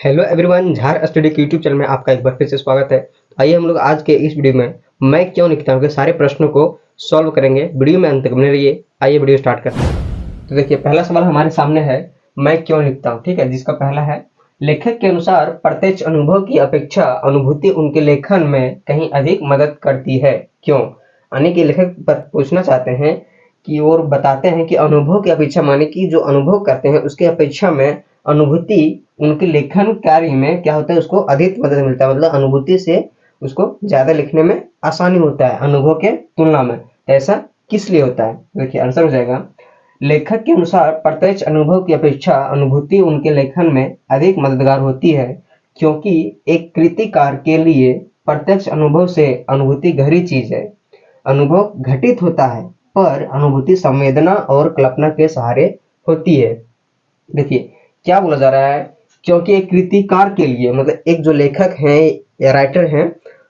Hello everyone, झार study के YouTube channel में आपका एक बार फिर से स्वागत है। आइए हम लोग आज के इस वीडियो में मैं क्यों लिखता हूँ के सारे प्रश्नों को सॉल्व करेंगे। वीडियो में अंत तक बने रहिए। आइए वीडियो स्टार्ट करते हैं। तो देखिए, पहला सवाल हमारे सामने है, मैं क्यों लिखता हूँ। ठीक है, जिसका पहला है, लेखक के अनुसार प्रत्यक्ष अनुभव की अपेक्षा अनुभूति उनके लेखन में कहीं अधिक मदद करती है। क्यों? यानी कि लेखक पूछना चाहते हैं कि और बताते हैं कि अनुभव की अपेक्षा, माने कि जो अनुभव करते हैं उसकी अपेक्षा में अनुभूति उनके लेखन कार्य में क्या होता है, उसको अधिक मदद मिलता है। मतलब अनुभूति से उसको ज्यादा लिखने में आसानी होता है अनुभव के तुलना में। ऐसा किस लिए होता है? देखिए, आंसर हो जाएगा, लेखक के अनुसार प्रत्यक्ष अनुभव की अपेक्षा अनुभूति उनके लेखन में अधिक मददगार होती है, क्योंकि एक कृतिकार के लिए प्रत्यक्ष अनुभव से अनुभूति गहरी चीज है। अनुभव घटित होता है, पर अनुभूति संवेदना और कल्पना के सहारे होती है। देखिए, क्या बोला जा रहा है, क्योंकि एक कृतिकार के लिए, मतलब एक जो लेखक हैं या राइटर हैं,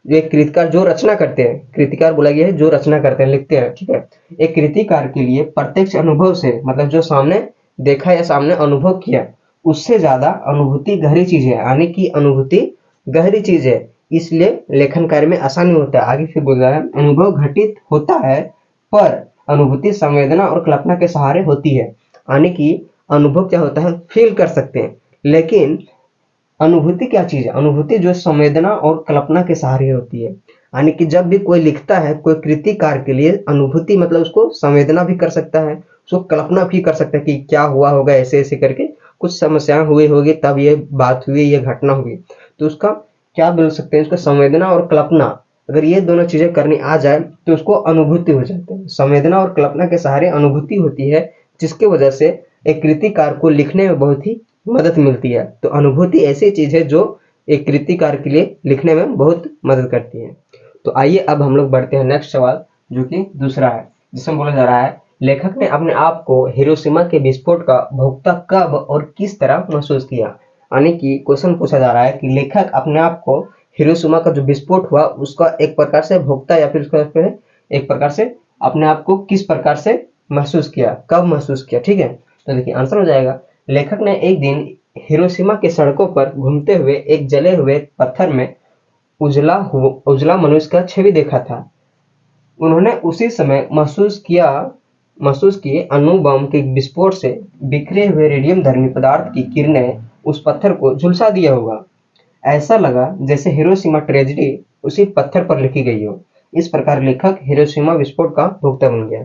जो एक कृतिकार जो रचना करते हैं, कृतिकार बोला गया है जो रचना करते हैं, लिखते हैं। ठीक है, एक कृतिकार के लिए प्रत्यक्ष अनुभव से, मतलब जो सामने देखा या सामने अनुभव किया, उससे ज्यादा अनुभूति गहरी चीज है। यानी कि अनुभूति गहरी चीज है, इसलिए लेखन कार्य में आसानी होता है। आगे फिर बोल रहा है, अनुभव घटित होता है, पर अनुभूति संवेदना और कल्पना के सहारे होती है। यानी कि अनुभव क्या होता है, फील कर सकते हैं, लेकिन अनुभूति क्या चीज है, अनुभूति जो संवेदना और कल्पना के सहारे होती है। यानी कि जब भी कोई लिखता है, कोई कृतिकार के लिए अनुभूति मतलब उसको संवेदना भी कर सकता है, उसको कल्पना भी कर सकता है कि क्या हुआ होगा, ऐसे ऐसे करके कुछ समस्याएं हुई होगी तब ये बात हुई, ये घटना हुई, तो उसका क्या बोल सकते हैं, उसका संवेदना और कल्पना, अगर ये दोनों चीजें करनी आ जाए तो उसको अनुभूति हो जाती है। संवेदना और कल्पना के सहारे अनुभूति होती है, जिसकी वजह से एक कृतिकार को लिखने में बहुत ही मदद मिलती है। तो अनुभूति ऐसी चीज है जो एक कृतिकार के लिए लिखने में बहुत मदद करती है। तो आइए अब हम लोग बढ़ते हैं नेक्स्ट सवाल, जो कि दूसरा है, जिसमें बोला जा रहा है, लेखक ने अपने आप को हिरोशिमा के विस्फोट का भोक्ता कब और किस तरह महसूस किया। यानी कि क्वेश्चन पूछा जा रहा है कि लेखक अपने आप को हिरोशिमा का जो विस्फोट हुआ उसका एक प्रकार से भोक्ता या फिर उसका एक प्रकार से अपने आप को किस प्रकार से महसूस किया, कब महसूस किया। ठीक है, तो देखिए आंसर हो जाएगा, लेखक ने एक दिन हिरोशिमा के सड़कों पर घूमते हुए एक जले हुए पत्थर में उजला मनुष्य का छवि देखा था। उन्होंने उसी समय महसूस किए अणु बम के विस्फोट से बिखरे हुए रेडियम धर्मी पदार्थ की किरणें उस पत्थर को झुलसा दिया होगा। ऐसा लगा जैसे हिरोशिमा ट्रेजेडी उसी पत्थर पर लिखी गई हो। इस प्रकार लेखक हिरोशिमा विस्फोट का भोक्ता बन गया।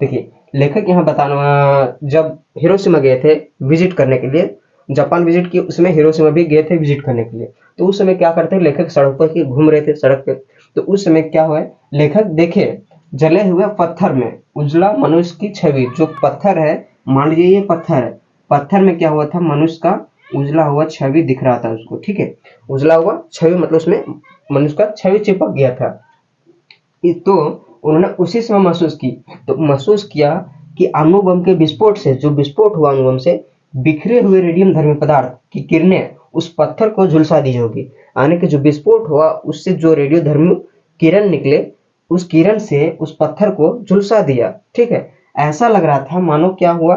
देखिए, लेखक यहाँ बताना, जब हिरोशिमा गए थे विजिट करने के लिए, जापान विजिट की, उसमें हिरोशिमा भी गए थे विजिट करने के लिए, तो उस समय क्या करते हैं, लेखक सड़क पर घूम रहे थे सड़क पे, तो उस समय क्या हुआ, लेखक देखे जले हुए पत्थर में उजला मनुष्य की छवि। जो पत्थर है, मान लीजिए ये पत्थर है, पत्थर में क्या हुआ था, मनुष्य का उजला हुआ छवि दिख रहा था उसको। ठीक है, उजला हुआ छवि मतलब उसमें मनुष्य का छवि चिपक गया था। तो उन्होंने उसी समय महसूस की, तो महसूस किया कि अणु बम के विस्फोट से, जो विस्फोट हुआ अणु बम से, बिखरे हुए रेडियम धर्मी पदार्थ की किरणें उस पत्थर को झुलसा दी होगी। यानी कि जो विस्फोट हुआ उससे जो रेडियो धर्मी किरण निकले, उस किरण से उस पत्थर को झुलसा दिया। ठीक है, ऐसा लग रहा था मानो क्या हुआ,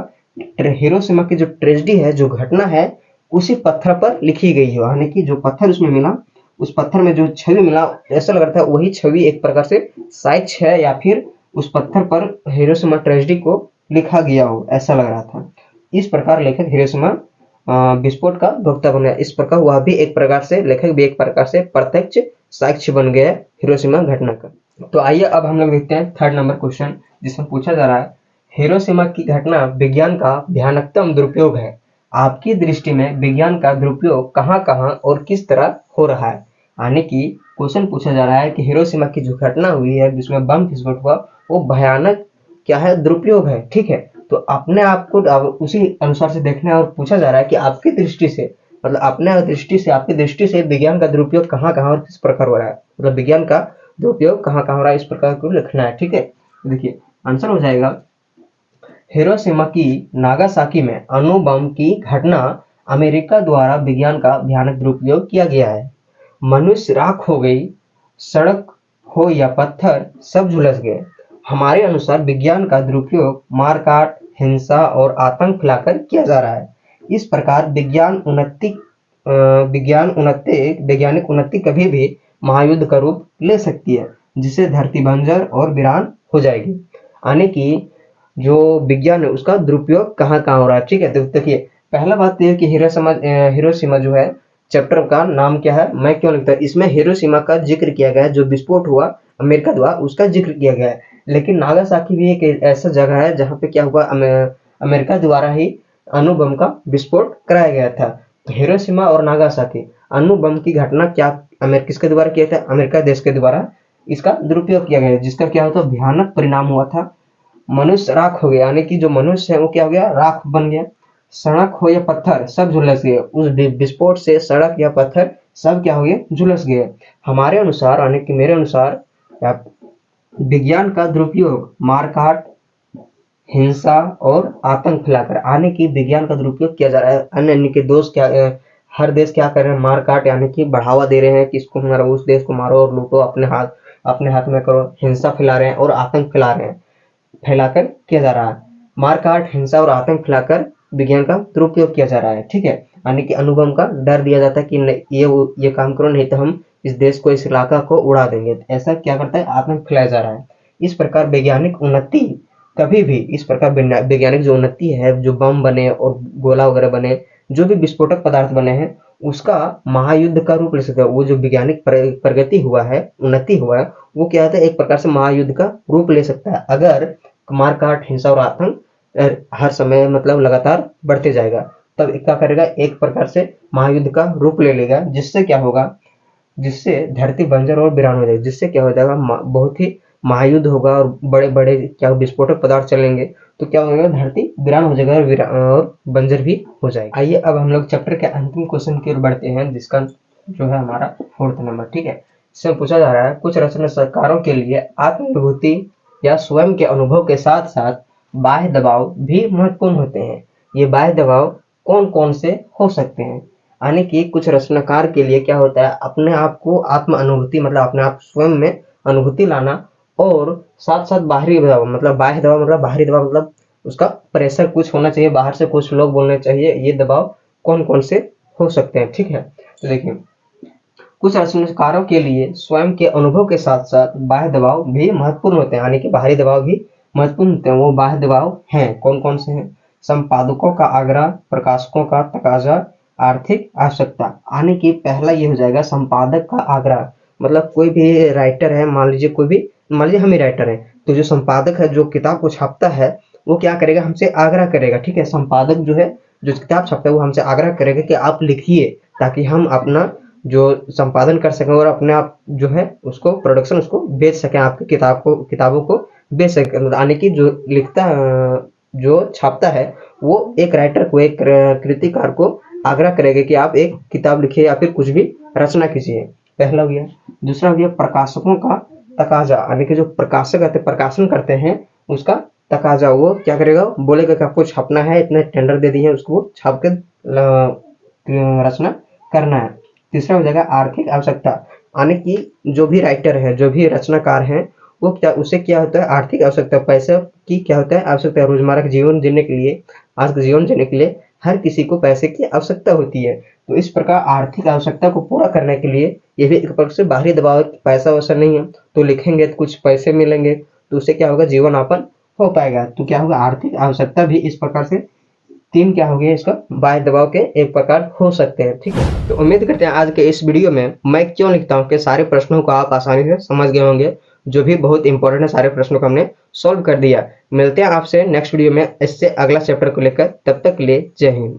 हिरोशिमा की जो ट्रेजेडी है, जो घटना है, उसी पत्थर पर लिखी गई हो। यानी कि जो पत्थर उसमें मिला, उस पत्थर में जो छवि मिला, ऐसा लग रहा था वही छवि एक प्रकार से साक्ष्य है, या फिर उस पत्थर पर हिरोशिमा ट्रेजेडी को लिखा गया हो, ऐसा लग रहा था। इस प्रकार लेखक हिरोशिमा विस्फोट का भोक्ता बन गया। इस प्रकार वह भी एक प्रकार से, लेखक भी एक प्रकार से प्रत्यक्ष साक्ष्य बन गया हिरोशिमा घटना का। तो आइए अब हम लोग देखते हैं थर्ड नंबर क्वेश्चन, जिसमें पूछा जा रहा है, हिरोशिमा की घटना विज्ञान का भयानकतम दुरुपयोग है। आपकी दृष्टि में विज्ञान का दुरुपयोग कहाँ कहाँ और किस तरह हो रहा है। यानी कि क्वेश्चन पूछा जा रहा है कि हिरोशिमा की जो घटना हुई है, जिसमें बम विस्फोट हुआ, वो भयानक क्या है, दुरुपयोग है। ठीक है, तो अपने आप को उसी अनुसार से देखना है, और पूछा जा रहा है कि आपकी दृष्टि से, मतलब अपने दृष्टि से, आपकी दृष्टि से विज्ञान का दुरुपयोग कहाँ कहाँ और किस प्रकार हो रहा है, मतलब विज्ञान का दुरुपयोग कहाँ कहाँ हो रहा है, इस प्रकार को लिखना है। ठीक है, देखिए आंसर हो जाएगा, हिरोशिमा की नागासाकी में अणु बम की घटना अमेरिका द्वारा विज्ञान का भयानक दुरुपयोग किया गया है। मनुष्य राख हो गई, सड़क हो या पत्थर सब झुलस गए। हमारे अनुसार विज्ञान का दुरुपयोग मारकाट, हिंसा और आतंक फैलाकर किया जा रहा है। इस प्रकार विज्ञान वैज्ञानिक उन्नति कभी भी महायुद्ध का रूप ले सकती है, जिससे धरती बंजर और वीरान हो जाएगी। यानी कि जो विज्ञान है उसका दुरुपयोग कहाँ कहाँ हो रहा है, ठीक है। तो देखिए पहला बात यह है कि हिरोशिमा जो है चैप्टर का नाम क्या है, मैं क्यों लिखता है, इसमें हिरोशिमा का जिक्र किया गया है, जो विस्फोट हुआ अमेरिका द्वारा उसका जिक्र किया गया है। लेकिन नागासाकी भी एक ऐसा जगह है जहाँ पे क्या हुआ, अमेरिका द्वारा ही अणु बम का विस्फोट कराया गया था। तो हिरोशिमा और नागासाकी अणु बम की घटना क्या किसके द्वारा किया था, अमेरिका देश के द्वारा इसका दुरुपयोग किया गया, जिसका क्या होता भयानक परिणाम हुआ था। मनुष्य राख हो गया, यानी कि जो मनुष्य है वो क्या हो गया, राख बन गया। सड़क हो या पत्थर सब झुलस गए, उस विस्फोट से सड़क या पत्थर सब क्या हो गए, झुलस गए। हमारे अनुसार यानी कि मेरे अनुसार विज्ञान का दुरुपयोग मारकाट, हिंसा और आतंक फैलाकर, आने की विज्ञान का दुरुपयोग किया जा रहा है। अन्य के दोस्त क्या हर देश क्या कर रहे हैं, मारकाट यानी कि बढ़ावा दे रहे हैं कि इसको मारो, उस देश को मारो और लूटो, अपने हाथ में करो, हिंसा फैला रहे हैं और आतंक फैला रहे हैं, फैलाकर किया जा रहा है। मारकाट, हिंसा और आतंक फैलाकर विज्ञान का दुरुपयोग किया जा रहा है, ठीक है। यानी कि अणुबम का डर दिया जाता है कि ये काम करो, नहीं तो हम इस देश को, इस इलाका को उड़ा देंगे। तो ऐसा क्या करता है, आतंक फैलाया जा रहा है। इस प्रकार वैज्ञानिक उन्नति कभी भी, इस प्रकार वैज्ञानिक जो उन्नति है, जो बम बने और गोला वगैरह बने, जो भी विस्फोटक पदार्थ बने हैं, उसका महायुद्ध का रूप ले सकता है। वो जो वैज्ञानिक प्रगति हुआ है, उन्नति हुआ है, वो क्या होता है, एक प्रकार से महायुद्ध का रूप ले सकता है, अगर मारकाट, हिंसा और आतंक हर समय मतलब लगातार बढ़ते जाएगा, तब क्या करेगा, एक प्रकार से महायुद्ध का रूप ले लेगा। जिससे क्या होगा, जिससे धरती बंजर और वीरान हो जाएगी, जिससे क्या हो जाएगा, बहुत ही महायुद्ध होगा और बड़े बड़े क्या विस्फोटक पदार्थ चलेंगे, तो क्या होगा, धरती वीरान हो जाएगा और बंजर भी हो जाएगी। आइए अब हम लोग चैप्टर के अंतिम क्वेश्चन की ओर बढ़ते हैं, जिसका जो है हमारा 4th नंबर, ठीक है। इसमें पूछा जा रहा है, कुछ रचनाकारों के लिए आत्मानुभूति या स्वयं के अनुभव के साथ साथ बाह्य दबाव भी महत्वपूर्ण होते हैं। ये बाह्य दबाव कौन कौन से हो सकते हैं, यानी कि कुछ रचनाकार के लिए क्या होता है, अपने आप को आत्म अनुभूति मतलब अपने आप स्वयं में अनुभूति लाना, और साथ साथ बाहरी दबाव मतलब बाह्य दबाव मतलब बाहरी दबाव मतलब उसका प्रेशर कुछ होना चाहिए, बाहर से कुछ लोग बोलने चाहिए। ये दबाव कौन कौन से हो सकते हैं, ठीक है। तो देखिए कुछ रचनाकारों के लिए स्वयं के अनुभव के साथ साथ बाह्य दबाव भी महत्वपूर्ण होते हैं, यानी कि बाहरी दबाव भी महत्वपूर्ण होते हैं। वो बाह्य दबाव हैं कौन कौन से हैं, संपादकों का आग्रह, प्रकाशकों का तकाजा, आर्थिक आवश्यकता। यानी कि पहला ये हो जाएगा संपादक का आग्रह, मतलब कोई भी राइटर है, मान लीजिए मान लीजिए हम ही राइटर हैं, तो जो संपादक है, जो किताब को छापता है, वो क्या करेगा, हमसे आग्रह करेगा, ठीक है। संपादक जो है, जो किताब छापता है, वो हमसे आग्रह करेगा कि आप लिखिए, ताकि हम अपना जो संपादन कर सकें और अपने आप जो है उसको प्रोडक्शन उसको बेच सकें, आपकी किताबों को बेच सकें। यानी कि जो लिखता जो छापता है वो एक राइटर को, एक कृतिकार को आग्रह करेगा कि आप एक किताब लिखिए या फिर कुछ भी रचना कीजिए, पहला हो गया। दूसरा हो गया प्रकाशकों का तकाजा, यानी कि जो प्रकाशक रहते प्रकाशन करते हैं उसका तकाजा, वो क्या करेगा, बोलेगा कि आपको छापना है, इतने टेंडर दे दिए हैं, उसको छाप के रचना करना है। तीसरा हो जाएगा आर्थिक आवश्यकता, यानी कि जो भी राइटर है, जो भी रचनाकार है, वो क्या, उसे क्या होता है, आर्थिक आवश्यकता, पैसे की क्या होता है, आवश्यकता। रोजमर्रा का जीवन जीने के लिए, आज का जीवन जीने के लिए हर किसी को पैसे की आवश्यकता होती है। तो इस प्रकार आर्थिक आवश्यकता को पूरा करने के लिए ये भी एक प्रकार से बाहरी दबाव, पैसा वैसा नहीं है तो लिखेंगे तो कुछ पैसे मिलेंगे, तो उससे क्या होगा, जीवन यापन हो पाएगा। तो क्या होगा, आर्थिक आवश्यकता भी इस प्रकार से 3 क्या हो गया, इसका बाह्य दबाव के एक प्रकार हो सकते हैं, ठीक है। तो उम्मीद करते हैं आज के इस वीडियो में मैं क्यों लिखता हूँ के सारे प्रश्नों को आप आसानी से समझ गए होंगे, जो भी बहुत इंपॉर्टेंट है, सारे प्रश्नों को हमने सॉल्व कर दिया। मिलते हैं आपसे नेक्स्ट वीडियो में इससे अगला चैप्टर को लेकर, तब तक के लिए जय हिंद।